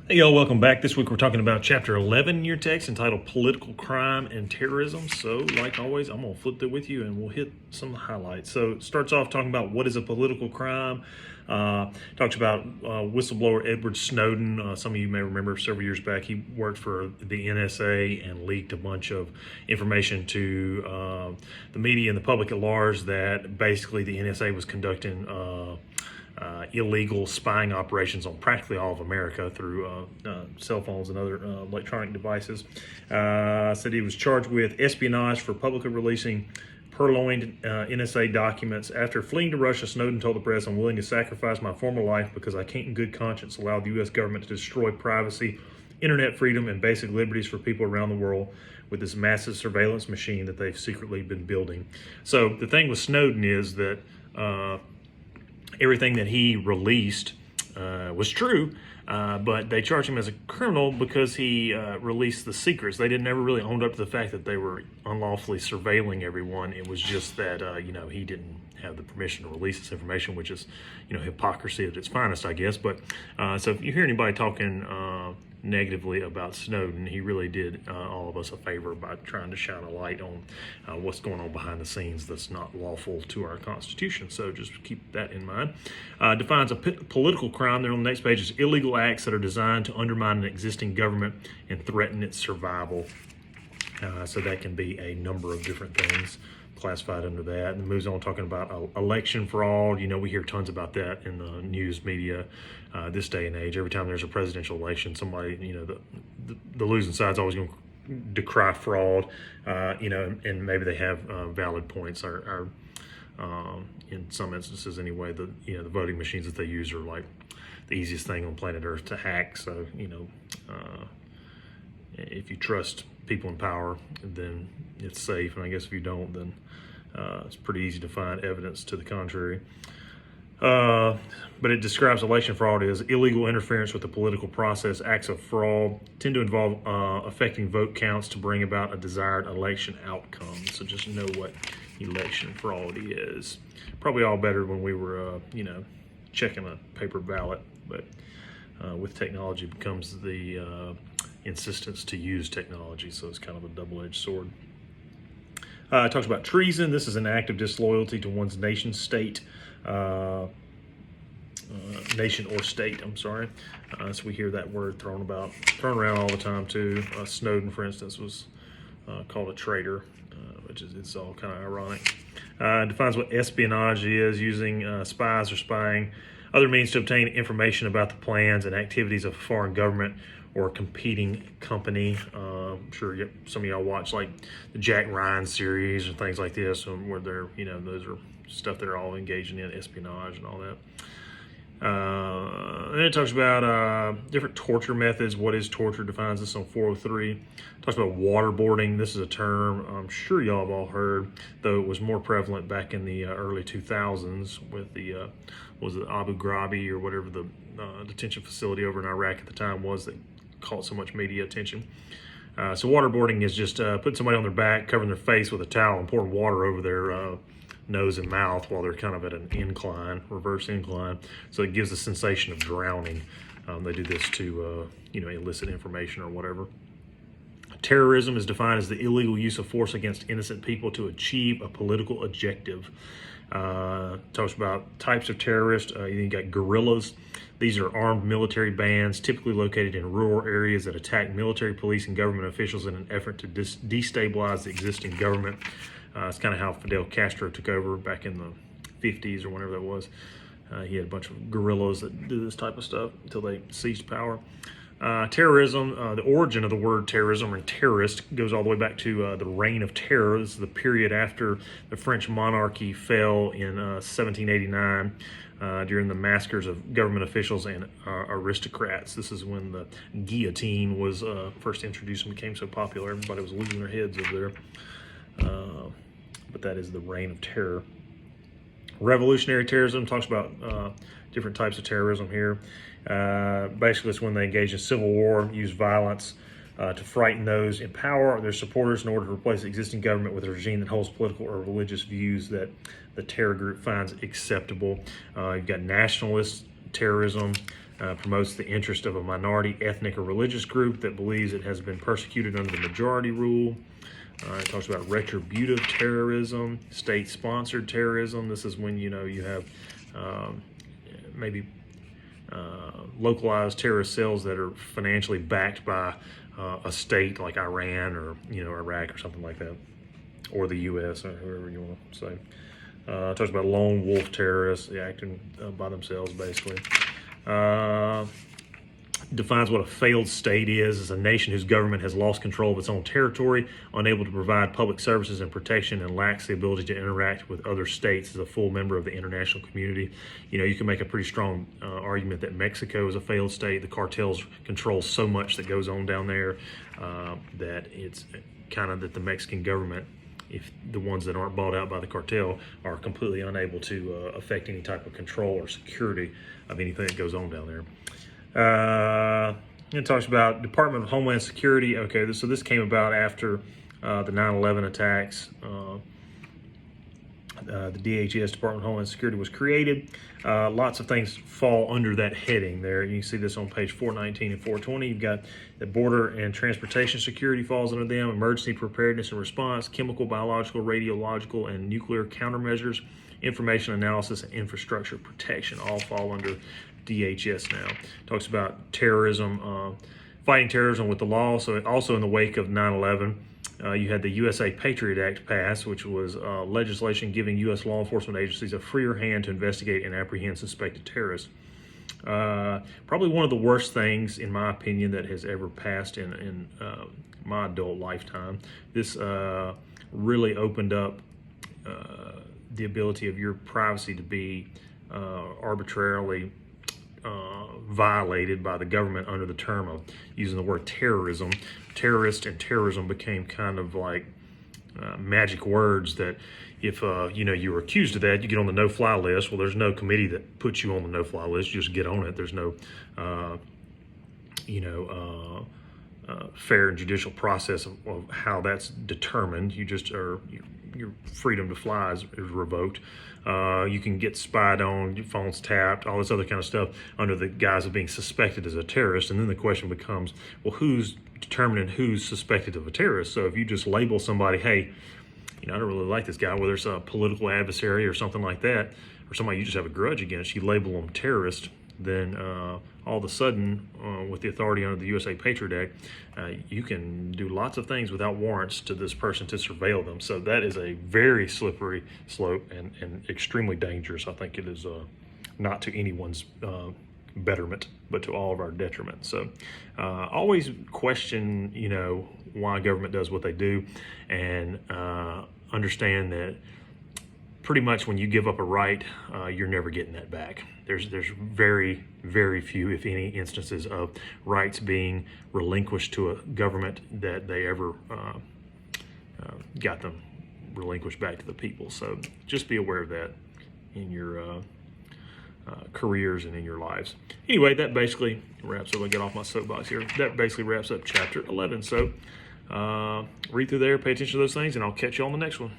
Hey y'all, welcome back. This week we're talking about chapter 11 in your text entitled Political Crime and Terrorism. So like always, I'm going to flip that with you and we'll hit some highlights. So it starts off talking about what is a political crime. Talks about whistleblower Edward Snowden. Some of you may remember several years back he worked for the NSA and leaked a bunch of information to the media and the public at large that basically the NSA was conducting illegal spying operations on practically all of America through cell phones and other electronic devices. Said he was charged with espionage for publicly releasing purloined NSA documents. After fleeing to Russia, Snowden told the press, "I'm willing to sacrifice my former life because I can't in good conscience allow the U.S. government to destroy privacy, internet freedom, and basic liberties for people around the world with this massive surveillance machine that they've secretly been building." So the thing with Snowden is that everything that he released was true, but they charged him as a criminal because he released the secrets. They didn't ever really own up to the fact that they were unlawfully surveilling everyone. It was just that he didn't have the permission to release this information, which is hypocrisy at its finest, I guess. But so if you hear anybody talking negatively about Snowden, he really did all of us a favor by trying to shine a light on what's going on behind the scenes that's not lawful to our Constitution. So just keep that in mind. Defines a political crime there on the next page is illegal acts that are designed to undermine an existing government and threaten its survival. So that can be a number of different things classified under that. And moves on talking about election fraud. We hear tons about that in the news media this day and age. Every time there's a presidential election, somebody, the losing side's always going to decry fraud, and maybe they have valid points. Or in some instances anyway, the voting machines that they use are like the easiest thing on planet Earth to hack. So, if you trust people in power, then it's safe. And I guess if you don't, then it's pretty easy to find evidence to the contrary. But it describes election fraud as illegal interference with the political process. Acts of fraud tend to involve affecting vote counts to bring about a desired election outcome. So just know what election fraud is. Probably all better when we were, checking a paper ballot. But with technology becomes the insistence to use technology. So it's kind of a double-edged sword. It talks about treason. This is an act of disloyalty to one's nation, state, nation or state. So we hear that word thrown around all the time too. Snowden, for instance, was called a traitor, which is it's all kind of ironic. Defines what espionage is: using spies or spying other means to obtain information about the plans and activities of a foreign government or a competing company. I'm sure some of y'all watch like the Jack Ryan series and things like this, where they're, those are stuff they're all engaging in, espionage and all that. Then it talks about different torture methods. What is torture? Defines this on 403. Talks about waterboarding. This is a term I'm sure y'all have all heard, though it was more prevalent back in the early 2000s with the was it Abu Ghraib or whatever the detention facility over in Iraq at the time was that caught so much media attention. So waterboarding is just putting somebody on their back, covering their face with a towel, and pouring water over their nose and mouth while they're kind of at an incline, reverse incline. So it gives a sensation of drowning. They do this to elicit information or whatever. Terrorism is defined as the illegal use of force against innocent people to achieve a political objective. Talks about types of terrorists. You got guerrillas. These are armed military bands typically located in rural areas that attack military, police, and government officials in an effort to destabilize the existing government. It's kind of how Fidel Castro took over back in the 50s or whenever that was. He had a bunch of guerrillas that do this type of stuff until they seized power. Terrorism, the origin of the word terrorism or terrorist goes all the way back to the Reign of Terror. This is the period after the French monarchy fell in 1789 during the massacres of government officials and aristocrats. This is when the guillotine was first introduced and became so popular. Everybody was losing their heads over there. But that is the Reign of Terror. Revolutionary terrorism talks about different types of terrorism here. Basically, it's when they engage in civil war, use violence to frighten those in power or their supporters in order to replace the existing government with a regime that holds political or religious views that the terror group finds acceptable. You've got nationalist terrorism. promotes the interest of a minority ethnic or religious group that believes it has been persecuted under the majority rule. It talks about retributive terrorism, state-sponsored terrorism. This is when, you have maybe localized terrorist cells that are financially backed by a state like Iran or, Iraq or something like that, or the U.S. or whoever you want to say. It talks about lone wolf terrorists acting by themselves, basically. Defines what a failed state is as a nation whose government has lost control of its own territory, unable to provide public services and protection, and lacks the ability to interact with other states as a full member of the international community. You can make a pretty strong argument that Mexico is a failed state. The cartels control so much that goes on down there that it's kind of that the Mexican government, if the ones that aren't bought out by the cartel, are completely unable to affect any type of control or security of anything that goes on down there. It talks about Department of Homeland Security. Okay, so this came about after the 9/11 attacks. The DHS, Department of Homeland Security, was created. Lots of things fall under that heading there. You can see this on page 419 and 420. You've got the Border and Transportation Security falls under them, emergency preparedness and response, chemical, biological, radiological, and nuclear countermeasures, information analysis, and infrastructure protection all fall under DHS now. Talks about terrorism, fighting terrorism with the law. So also in the wake of 9/11, you had the USA Patriot Act passed, which was legislation giving U.S. law enforcement agencies a freer hand to investigate and apprehend suspected terrorists. Probably one of the worst things, in my opinion, that has ever passed in my adult lifetime. This really opened up the ability of your privacy to be arbitrarily violated by the government under the term of using the word terrorism. Terrorist and terrorism became kind of like magic words that if you were accused of that, you get on the no-fly list. Well, there's no committee that puts you on the no-fly list. You just get on it. There's no fair and judicial process of how that's determined. You just are, your freedom to fly is revoked. You can get spied on, your phone's tapped, all this other kind of stuff under the guise of being suspected as a terrorist. And then the question becomes, well, who's determining who's suspected of a terrorist? So if you just label somebody, hey, I don't really like this guy, whether it's a political adversary or something like that, or somebody you just have a grudge against, you label them terrorist, then all of a sudden, with the authority under the USA Patriot Act, you can do lots of things without warrants to this person to surveil them. So that is a very slippery slope and extremely dangerous. I think it is not to anyone's betterment, but to all of our detriment. So always question, why government does what they do, and understand that pretty much when you give up a right, you're never getting that back. There's very, very few, if any, instances of rights being relinquished to a government that they ever got them relinquished back to the people. So just be aware of that in your careers and in your lives. Anyway, that basically wraps up. I'll get off my soapbox here. That basically wraps up chapter 11. So read through there, pay attention to those things, and I'll catch you on the next one.